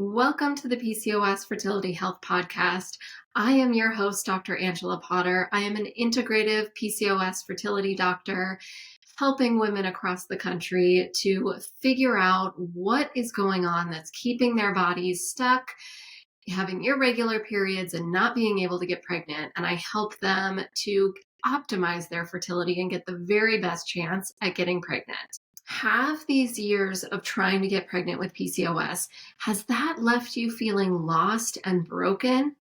Welcome to the PCOS Fertility Health Podcast. I am your host, Dr. Angela Potter. I am an integrative PCOS fertility doctor helping women across the country to figure out what is going on that's keeping their bodies stuck, having irregular periods, and not being able to get pregnant. And I help them to optimize their fertility and get the very best chance at getting pregnant. Have these years of trying to get pregnant with PCOS, has that left you feeling lost and broken?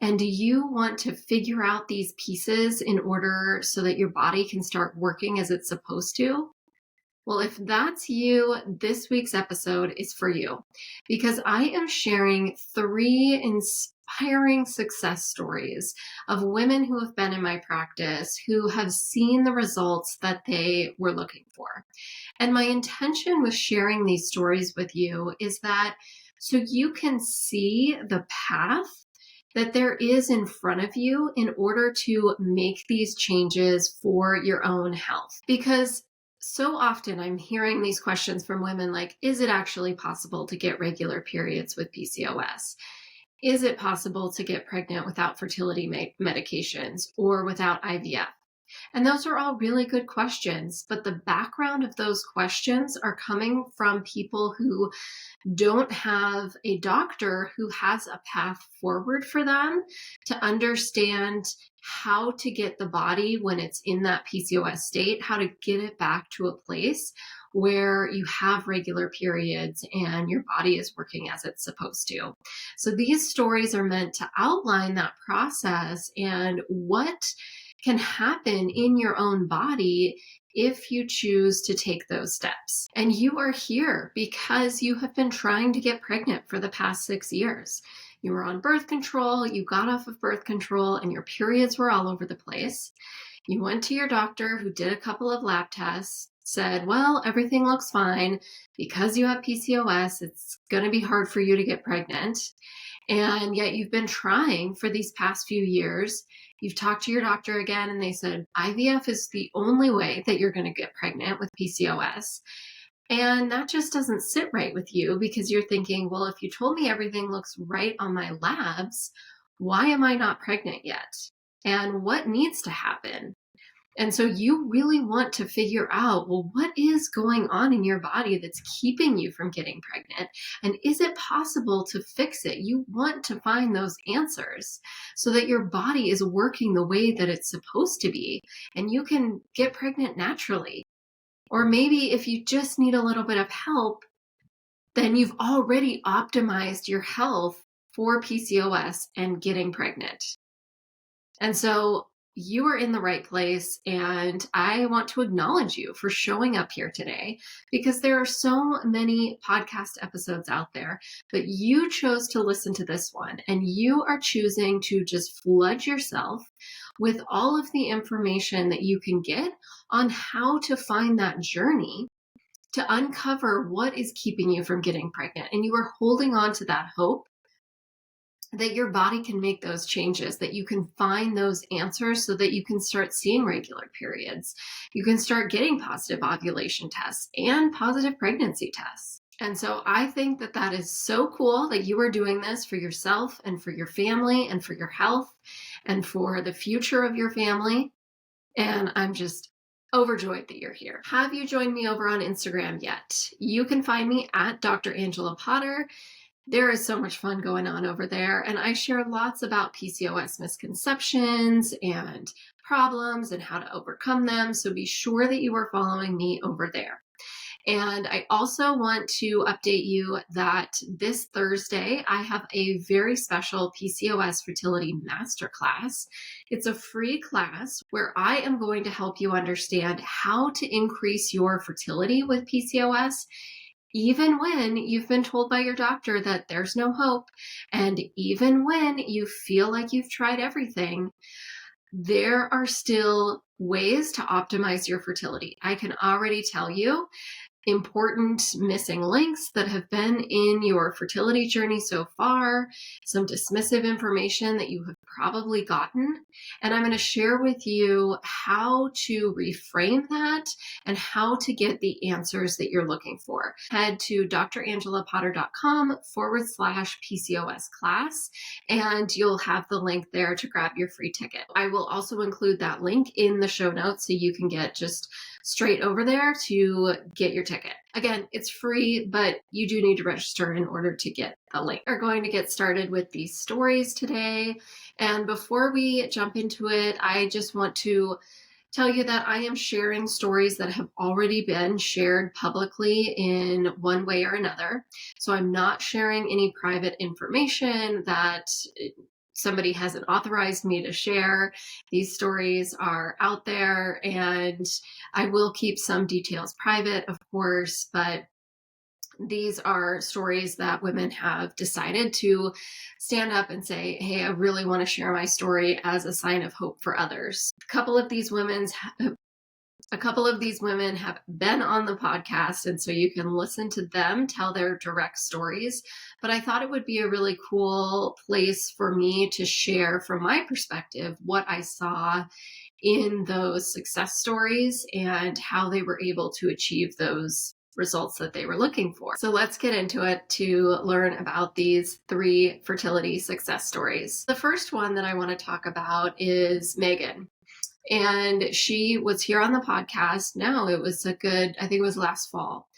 And do you want to figure out these pieces in order so that your body can start working as it's supposed to? Well, if that's you, this week's episode is for you because I am sharing 3 inspiring success stories of women who have been in my practice who have seen the results that they were looking for. And my intention with sharing these stories with you is that so you can see the path that there is in front of you in order to make these changes for your own health. Because so often I'm hearing these questions from women like, is it actually possible to get regular periods with PCOS? Is it possible to get pregnant without fertility medications or without IVF? And those are all really good questions, but the background of those questions are coming from people who don't have a doctor who has a path forward for them to understand how to get the body when it's in that PCOS state, how to get it back to a place where you have regular periods and your body is working as it's supposed to. So these stories are meant to outline that process and what can happen in your own body if you choose to take those steps. And you are here because you have been trying to get pregnant for the past 6 years. You were on birth control, you got off of birth control, and your periods were all over the place. You went to your doctor who did a couple of lab tests, said, well, everything looks fine. Because you have PCOS, it's going to be hard for you to get pregnant. And yet you've been trying for these past few years. You've talked to your doctor again and they said IVF is the only way that you're going to get pregnant with PCOS. And that just doesn't sit right with you because you're thinking, well, if you told me everything looks right on my labs, why am I not pregnant yet? And what needs to happen? And so you really want to figure out, well, what is going on in your body that's keeping you from getting pregnant? And is it possible to fix it? You want to find those answers so that your body is working the way that it's supposed to be and you can get pregnant naturally. Or maybe if you just need a little bit of help, then you've already optimized your health for PCOS and getting pregnant. And so you are in the right place, and I want to acknowledge you for showing up here today because there are so many podcast episodes out there, but you chose to listen to this one, and you are choosing to just flood yourself with all of the information that you can get on how to find that journey to uncover what is keeping you from getting pregnant. And you are holding on to that hope that your body can make those changes, that you can find those answers so that you can start seeing regular periods. You can start getting positive ovulation tests and positive pregnancy tests. And so I think that that is so cool that you are doing this for yourself and for your family and for your health and for the future of your family. And I'm just overjoyed that you're here. Have you joined me over on Instagram yet? You can find me at Dr. Angela Potter. There is so much fun going on over there, and I share lots about PCOS misconceptions and problems and how to overcome them, so be sure that you are following me over there. And I also want to update you that this Thursday, I have a very special PCOS Fertility Masterclass. It's a free class where I am going to help you understand how to increase your fertility with PCOS even when you've been told by your doctor that there's no hope, and even when you feel like you've tried everything, there are still ways to optimize your fertility. I can already tell you important missing links that have been in your fertility journey so far, some dismissive information that you have probably gotten. And I'm going to share with you how to reframe that and how to get the answers that you're looking for. Head to drangelapotter.com/PCOS class, and you'll have the link there to grab your free ticket. I will also include that link in the show notes so you can get just straight over there to get your ticket. Again, it's free, but you do need to register in order to get the link. We're going to get started with these stories today. And before we jump into it, I just want to tell you that I am sharing stories that have already been shared publicly in one way or another. So I'm not sharing any private information that somebody hasn't authorized me to share. These stories are out there, and I will keep some details private, of course, but these are stories that women have decided to stand up and say, hey, I really want to share my story as a sign of hope for others. A couple of these women have been on the podcast, and so you can listen to them tell their direct stories. But I thought it would be a really cool place for me to share from my perspective what I saw in those success stories and how they were able to achieve those results that they were looking for. So let's get into it to learn about these 3 fertility success stories. The first one that I want to talk about is Megan. And she was here on the podcast. Now it was I think it was last fall.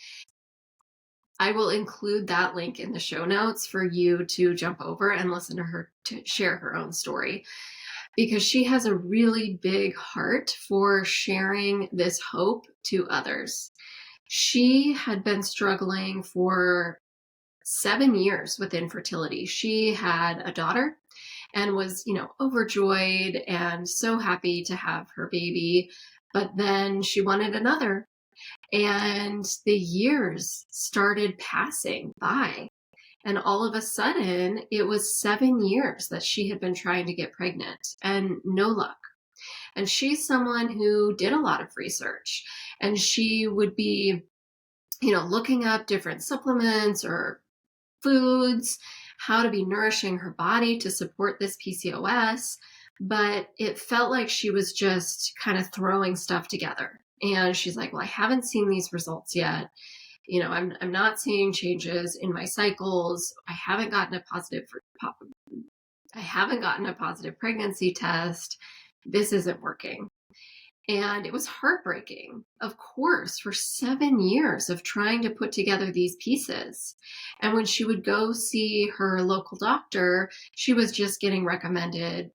I will include that link in the show notes for you to jump over and listen to her to share her own story, because she has a really big heart for sharing this hope to others. She had been struggling for 7 years with infertility. She had a daughter and was, overjoyed and so happy to have her baby. But then she wanted another. And the years started passing by. And all of a sudden, it was 7 years that she had been trying to get pregnant and no luck. And she's someone who did a lot of research, and she would be, looking up different supplements or foods, how to be nourishing her body to support this PCOS. But it felt like she was just kind of throwing stuff together. And she's like, well, I haven't seen these results yet. I'm not seeing changes in my cycles. I haven't gotten a positive pregnancy test. This isn't working. And it was heartbreaking, of course, for 7 years of trying to put together these pieces. And when she would go see her local doctor, she was just getting recommended,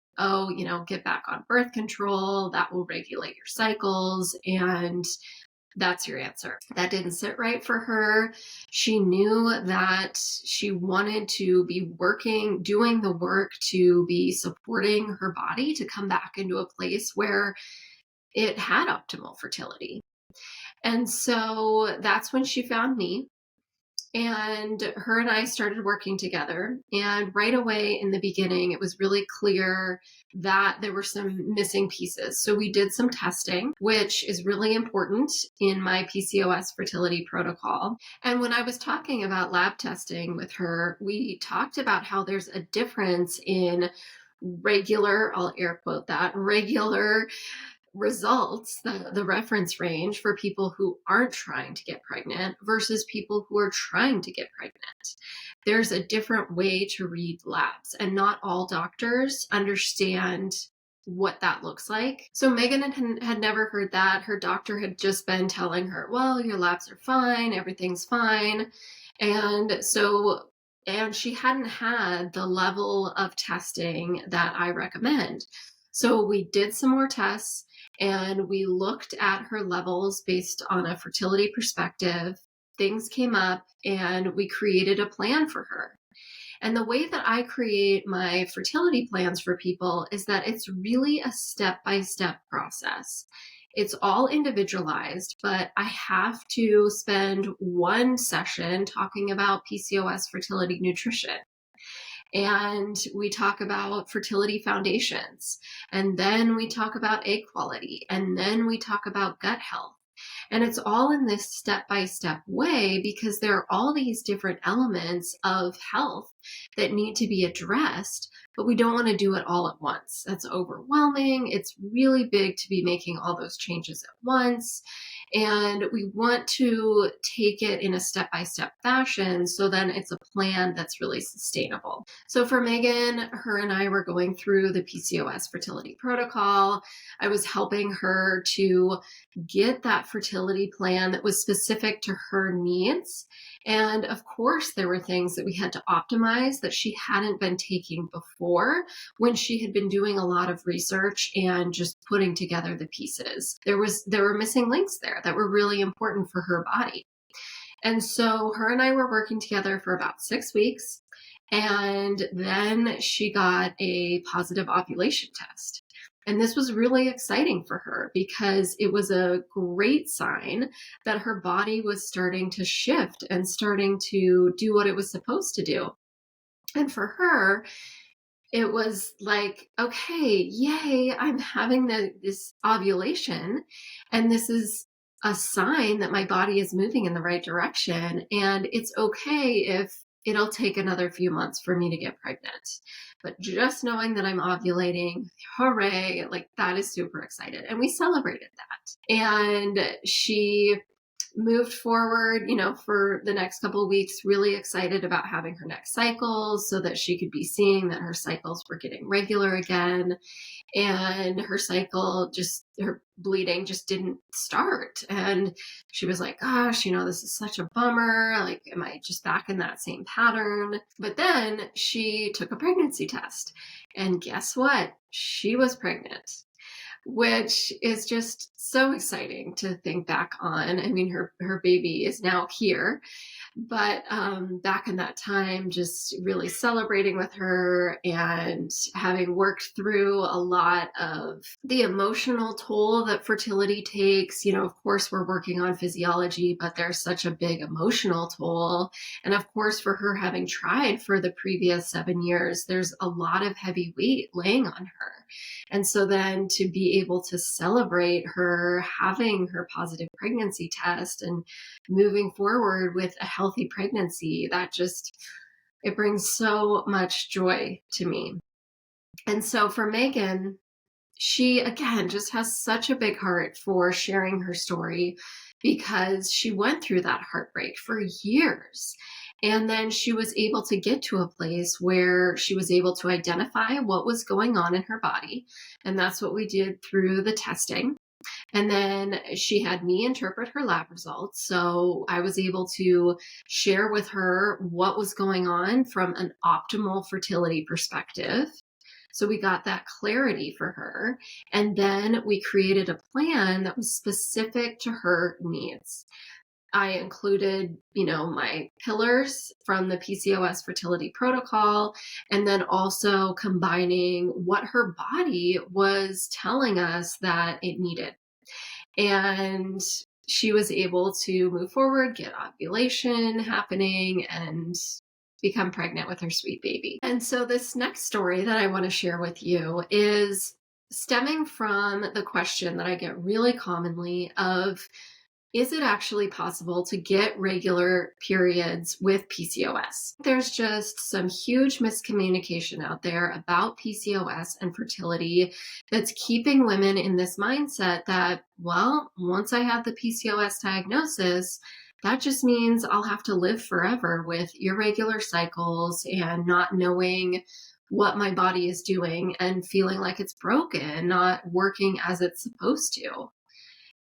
get back on birth control. That will regulate your cycles. And that's your answer. That didn't sit right for her. She knew that she wanted to be doing the work to be supporting her body to come back into a place where it had optimal fertility. And so that's when she found me. And her and I started working together. And right away in the beginning, it was really clear that there were some missing pieces. So we did some testing, which is really important in my PCOS fertility protocol. And when I was talking about lab testing with her, we talked about how there's a difference in regular, I'll air quote that, regular results, the reference range for people who aren't trying to get pregnant versus people who are trying to get pregnant. There's a different way to read labs, and not all doctors understand what that looks like. So Megan had never heard that. Her doctor had just been telling her, well, your labs are fine, everything's fine. And she hadn't had the level of testing that I recommend. So we did some more tests, and we looked at her levels based on a fertility perspective. Things came up, and we created a plan for her. And the way that I create my fertility plans for people is that it's really a step-by-step process. It's all individualized, but I have to spend one session talking about PCOS fertility nutrition. And we talk about fertility foundations, and then we talk about egg quality, and then we talk about gut health. And it's all in this step-by-step way because there are all these different elements of health that need to be addressed, but we don't want to do it all at once. That's overwhelming. It's really big to be making all those changes at once. And we want to take it in a step-by-step fashion so then it's a plan that's really sustainable. So for Megan, her and I were going through the PCOS fertility protocol. I was helping her to get that fertility plan that was specific to her needs. And of course, there were things that we had to optimize that she hadn't been taking before when she had been doing a lot of research and just putting together the pieces. There were missing links there that were really important for her body. And so her and I were working together for about 6 weeks. And then she got a positive ovulation test. And this was really exciting for her because it was a great sign that her body was starting to shift and starting to do what it was supposed to do. And for her, it was like, okay, yay, I'm having this ovulation. And this is a sign that my body is moving in the right direction. And it's okay if it'll take another few months for me to get pregnant. But just knowing that I'm ovulating, hooray, like that is super excited. And we celebrated that. And she moved forward, for the next couple of weeks, really excited about having her next cycle so that she could be seeing that her cycles were getting regular again. And her bleeding just didn't start. And she was like, gosh, this is such a bummer. Like, am I just back in that same pattern? But then she took a pregnancy test. And guess what? She was pregnant, which is just so exciting to think back on. I mean, her baby is now here, but back in that time, just really celebrating with her and having worked through a lot of the emotional toll that fertility takes. Of course, we're working on physiology, but there's such a big emotional toll. And of course, for her having tried for the previous 7 years, there's a lot of heavy weight laying on her. And so then to be able to celebrate her having her positive pregnancy test and moving forward with a healthy pregnancy, it brings so much joy to me. And so for Megan, she, again, just has such a big heart for sharing her story because she went through that heartbreak for years. And then she was able to get to a place where she was able to identify what was going on in her body. And that's what we did through the testing. And then she had me interpret her lab results. So I was able to share with her what was going on from an optimal fertility perspective. So we got that clarity for her. And then we created a plan that was specific to her needs. I included, my pillars from the PCOS fertility protocol, and then also combining what her body was telling us that it needed. And she was able to move forward, get ovulation happening, and become pregnant with her sweet baby. And so this next story that I want to share with you is stemming from the question that I get really commonly of, is it actually possible to get regular periods with PCOS? There's just some huge miscommunication out there about PCOS and fertility that's keeping women in this mindset that, well, once I have the PCOS diagnosis, that just means I'll have to live forever with irregular cycles and not knowing what my body is doing and feeling like it's broken, not working as it's supposed to.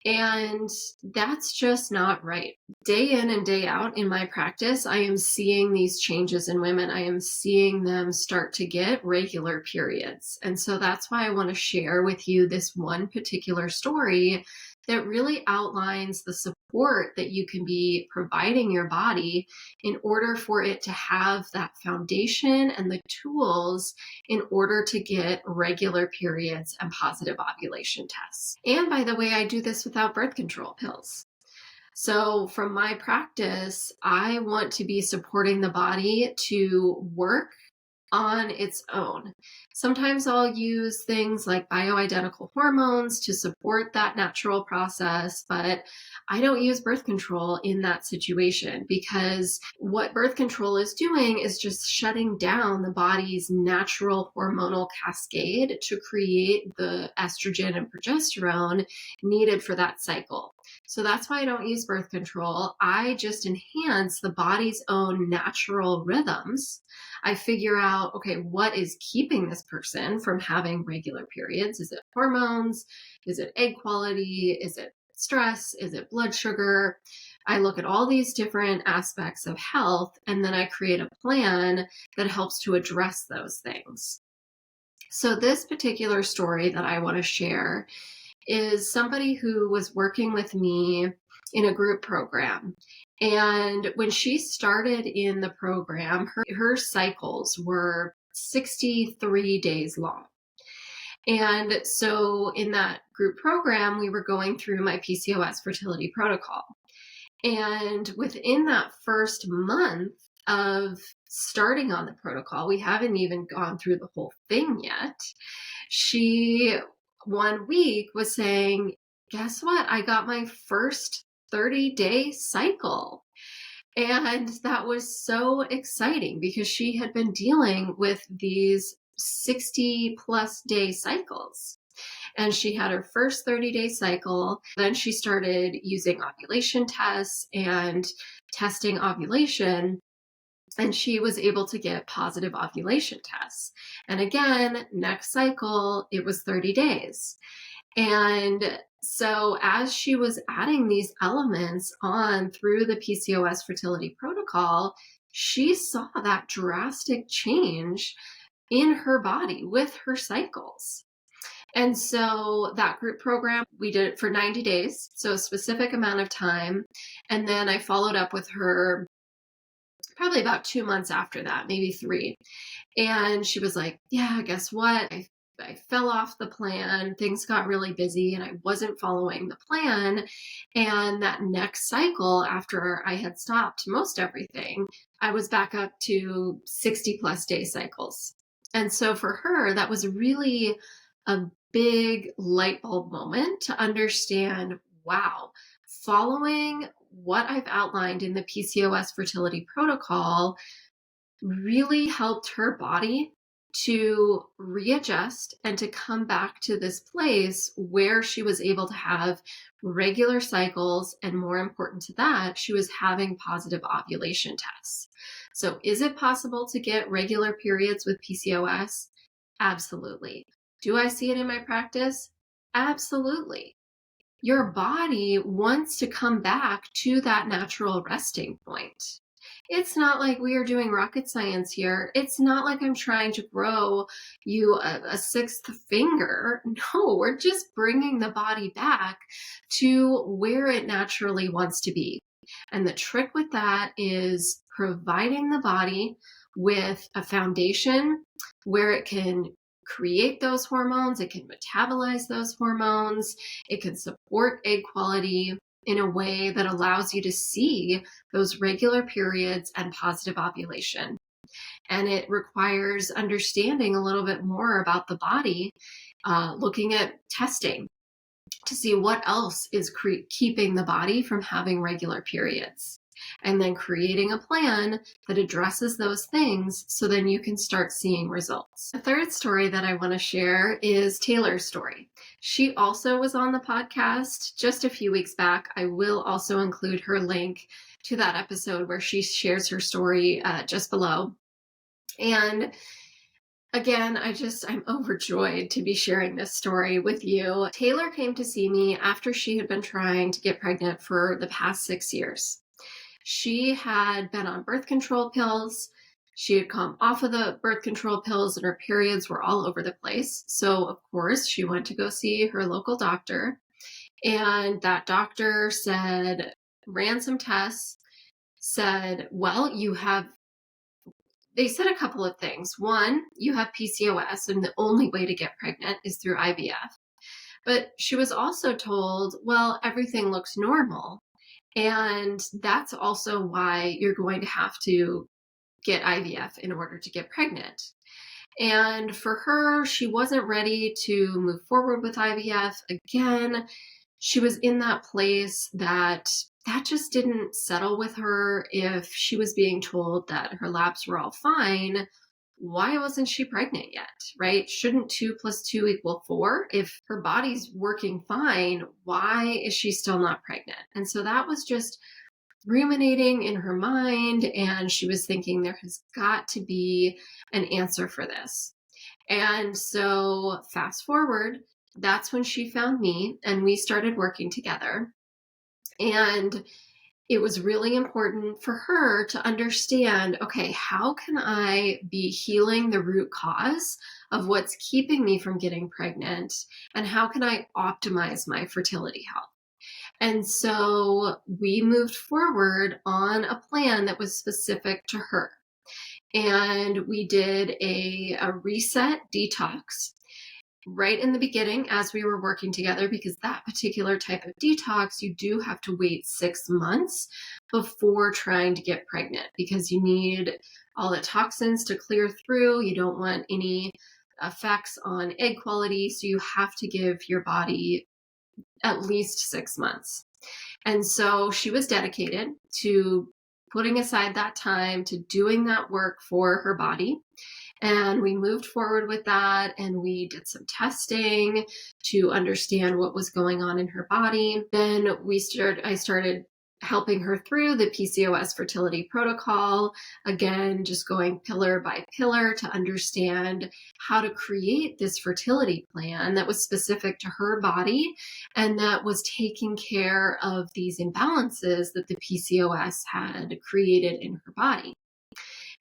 And that's just not right. Day in and day out in my practice, I am seeing these changes in women. I am seeing them start to get regular periods. And so that's why I want to share with you this one particular story that really outlines the support that you can be providing your body in order for it to have that foundation and the tools in order to get regular periods and positive ovulation tests. And by the way, I do this without birth control pills. So from my practice, I want to be supporting the body to work on its own. Sometimes I'll use things like bioidentical hormones to support that natural process, but I don't use birth control in that situation because what birth control is doing is just shutting down the body's natural hormonal cascade to create the estrogen and progesterone needed for that cycle. So that's why I don't use birth control. I just enhance the body's own natural rhythms. I figure out, okay, what is keeping this person from having regular periods? Is it hormones? Is it egg quality? Is it stress? Is it blood sugar? I look at all these different aspects of health, and then I create a plan that helps to address those things. So this particular story that I want to share is somebody who was working with me in a group program. And when she started in the program, her cycles were 63 days long. And so in that group program, we were going through my PCOS fertility protocol. And within that first month of starting on the protocol, we haven't even gone through the whole thing yet. She, one week, was saying, guess what? I got my first 30-day cycle. And that was so exciting because she had been dealing with these 60 plus day cycles. And she had her first 30-day cycle. Then she started using ovulation tests and testing ovulation. And she was able to get positive ovulation tests. And again, next cycle, it was 30 days. And so as she was adding these elements on through the PCOS fertility protocol, she saw that drastic change in her body with her cycles. And so that group program, we did it for 90 days, so a specific amount of time. And then I followed up with her probably about 2 months after that, maybe 3. And she was like, yeah, guess what? I fell off the plan. Things got really busy and I wasn't following the plan. And that next cycle, after I had stopped most everything, I was back up to 60 plus day cycles. And so for her, that was really a big light bulb moment to understand, wow, following what I've outlined in the PCOS fertility protocol really helped her body to readjust and to come back to this place where she was able to have regular cycles. And more important to that, she was having positive ovulation tests. So is it possible to get regular periods with PCOS? Absolutely. Do I see it in my practice? Absolutely. Your body wants to come back to that natural resting point. It's not like we are doing rocket science here. It's not like I'm trying to grow you a sixth finger. No, we're just bringing the body back to where it naturally wants to be. And the trick with that is providing the body with a foundation where it can create those hormones, it can metabolize those hormones, it can support egg quality in a way that allows you to see those regular periods and positive ovulation. And it requires understanding a little bit more about the body, looking at testing to see what else is keeping the body from having regular periods. And then creating a plan that addresses those things so then you can start seeing results. The third story that I want to share is Taylor's story. She also was on the podcast just a few weeks back. I will also include her link to that episode where she shares her story just below. And again, I'm overjoyed to be sharing this story with you. Taylor came to see me after she had been trying to get pregnant for the past 6 years. She had been on birth control pills. She had come off of the birth control pills and her periods were all over the place. So, of course, she went to go see her local doctor. And that doctor ran some tests, said, well, they said a couple of things. One, you have PCOS and the only way to get pregnant is through IVF. But she was also told, well, everything looks normal. And that's also why you're going to have to get IVF in order to get pregnant. And for her, she wasn't ready to move forward with IVF. Again, she was in that place that just didn't settle with her. If she was being told that her labs were all fine, why wasn't she pregnant yet, right? Shouldn't 2 + 2 = 4? If her body's working fine, why is she still not pregnant? And so that was just ruminating in her mind, and she was thinking there has got to be an answer for this. And so fast forward, that's when she found me and we started working together. And it was really important for her to understand, okay, how can I be healing the root cause of what's keeping me from getting pregnant? And how can I optimize my fertility health? And so we moved forward on a plan that was specific to her. And we did a reset detox right in the beginning as we were working together, because that particular type of detox, you do have to wait 6 months before trying to get pregnant, because you need all the toxins to clear through. You don't want any effects on egg quality. So you have to give your body at least 6 months. And so she was dedicated to putting aside that time to doing that work for her body. And we moved forward with that, and we did some testing to understand what was going on in her body. Then I started helping her through the PCOS fertility protocol, again, just going pillar by pillar to understand how to create this fertility plan that was specific to her body and that was taking care of these imbalances that the PCOS had created in her body.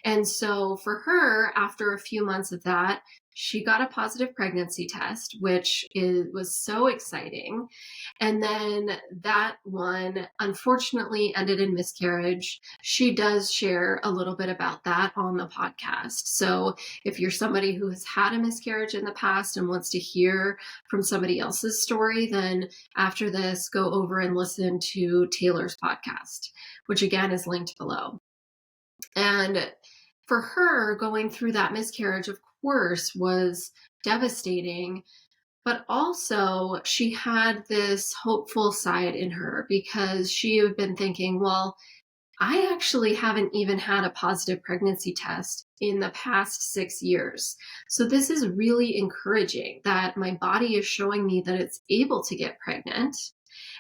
And so for her, after a few months of that, she got a positive pregnancy test, which was so exciting. And then that one unfortunately ended in miscarriage. She does share a little bit about that on the podcast. So if you're somebody who has had a miscarriage in the past and wants to hear from somebody else's story, then after this, go over and listen to Taylor's podcast, which again is linked below. And for her, going through that miscarriage, of course, was devastating. But also, she had this hopeful side in her because she had been thinking, well, I actually haven't even had a positive pregnancy test in the past 6 years. So this is really encouraging that my body is showing me that it's able to get pregnant.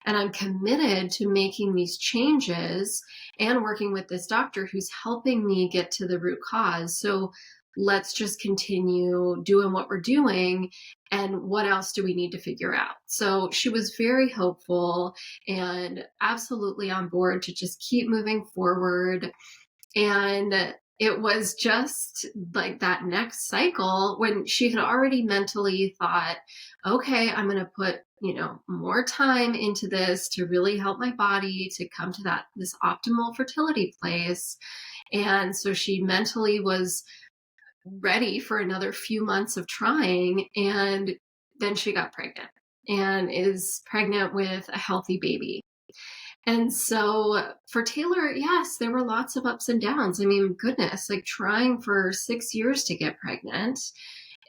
And I'm committed to making these changes and working with this doctor who's helping me get to the root cause. So let's just continue doing what we're doing. And what else do we need to figure out? So she was very hopeful and absolutely on board to just keep moving forward. And it was just like that next cycle when she had already mentally thought, okay, I'm going to put, more time into this to really help my body to come to this optimal fertility place. And so she mentally was ready for another few months of trying. And then she got pregnant and is pregnant with a healthy baby. And so for Taylor, yes, there were lots of ups and downs. I mean, goodness, like trying for 6 years to get pregnant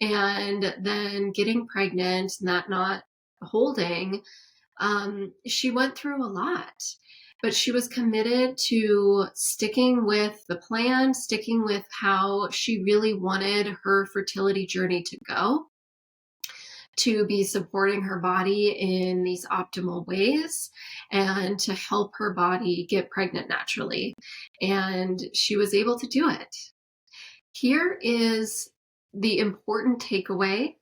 and then getting pregnant and that not holding, she went through a lot. But she was committed to sticking with the plan, sticking with how she really wanted her fertility journey to go, to be supporting her body in these optimal ways and to help her body get pregnant naturally. And she was able to do it. Here is the important takeaway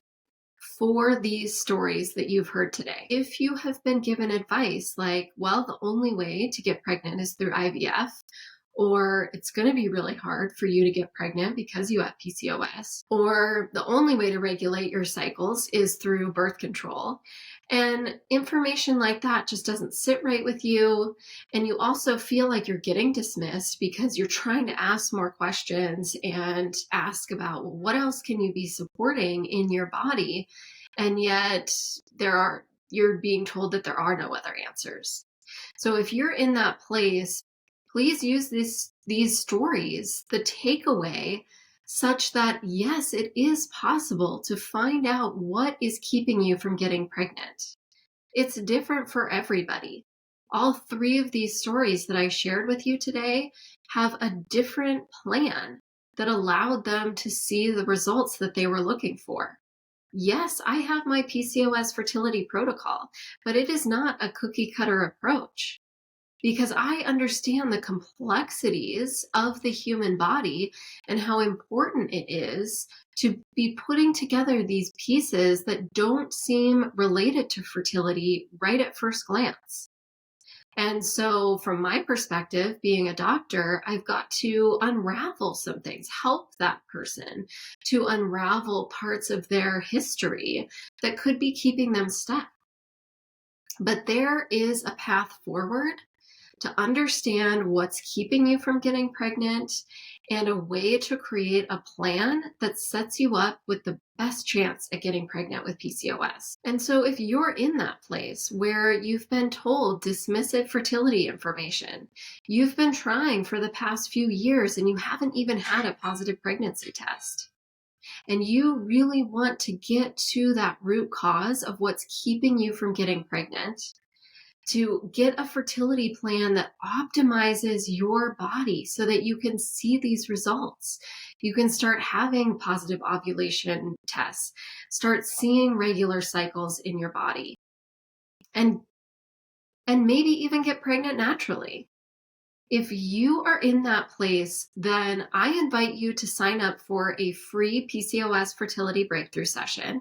for these stories that you've heard today. If you have been given advice like, well, the only way to get pregnant is through IVF, or it's going to be really hard for you to get pregnant because you have PCOS, or the only way to regulate your cycles is through birth control. And information like that just doesn't sit right with you. And you also feel like you're getting dismissed because you're trying to ask more questions and ask about, well, what else can you be supporting in your body? And yet you're being told that there are no other answers. So if you're in that place, Please use these stories, the takeaway, such that yes, it is possible to find out what is keeping you from getting pregnant. It's different for everybody. All three of these stories that I shared with you today have a different plan that allowed them to see the results that they were looking for. Yes, I have my PCOS fertility protocol, but it is not a cookie cutter approach because I understand the complexities of the human body and how important it is to be putting together these pieces that don't seem related to fertility right at first glance. And so, from my perspective, being a doctor, I've got to unravel some things, help that person to unravel parts of their history that could be keeping them stuck. But there is a path forward to understand what's keeping you from getting pregnant and a way to create a plan that sets you up with the best chance at getting pregnant with PCOS. And so if you're in that place where you've been told dismissive fertility information, you've been trying for the past few years and you haven't even had a positive pregnancy test, and you really want to get to that root cause of what's keeping you from getting pregnant, to get a fertility plan that optimizes your body so that you can see these results. You can start having positive ovulation tests, start seeing regular cycles in your body, and maybe even get pregnant naturally. If you are in that place, then I invite you to sign up for a free PCOS Fertility Breakthrough Session.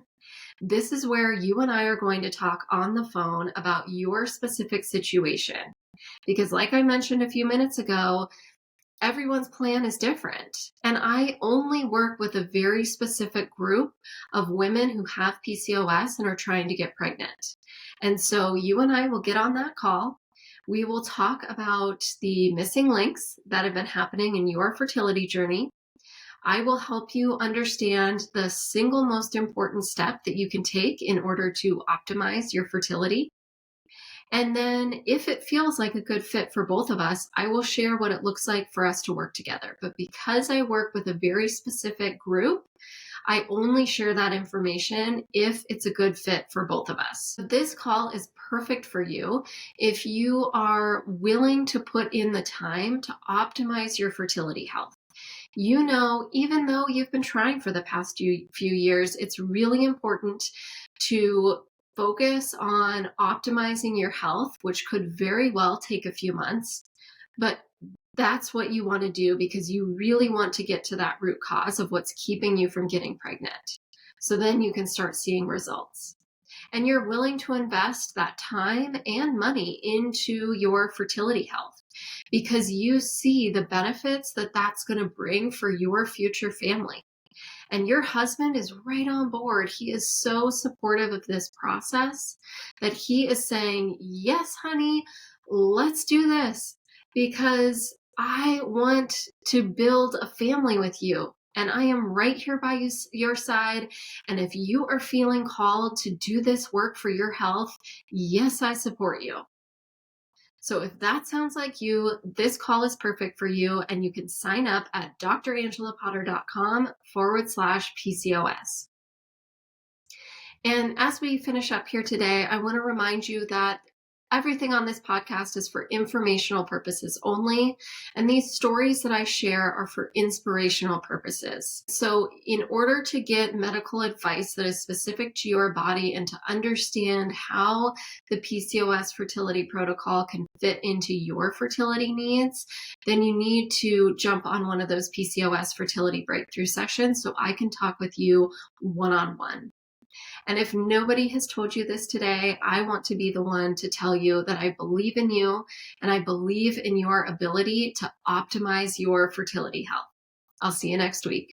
This is where you and I are going to talk on the phone about your specific situation. Because like I mentioned a few minutes ago, everyone's plan is different. And I only work with a very specific group of women who have PCOS and are trying to get pregnant. And so you and I will get on that call. We will talk about the missing links that have been happening in your fertility journey. I will help you understand the single most important step that you can take in order to optimize your fertility. And then if it feels like a good fit for both of us, I will share what it looks like for us to work together. But because I work with a very specific group, I only share that information if it's a good fit for both of us. This call is perfect for you if you are willing to put in the time to optimize your fertility health. You know, even though you've been trying for the past few years, it's really important to focus on optimizing your health, which could very well take a few months. But that's what you want to do because you really want to get to that root cause of what's keeping you from getting pregnant. So then you can start seeing results. And you're willing to invest that time and money into your fertility health because you see the benefits that that's going to bring for your future family. And your husband is right on board. He is so supportive of this process that he is saying, yes, honey, let's do this because I want to build a family with you. And I am right here by your side. And if you are feeling called to do this work for your health, yes, I support you. So if that sounds like you, this call is perfect for you. And you can sign up at drangelapotter.com/PCOS. And as we finish up here today, I want to remind you that everything on this podcast is for informational purposes only, and these stories that I share are for inspirational purposes. So in order to get medical advice that is specific to your body and to understand how the PCOS fertility protocol can fit into your fertility needs, then you need to jump on one of those PCOS fertility breakthrough sessions so I can talk with you one-on-one. And if nobody has told you this today, I want to be the one to tell you that I believe in you and I believe in your ability to optimize your fertility health. I'll see you next week.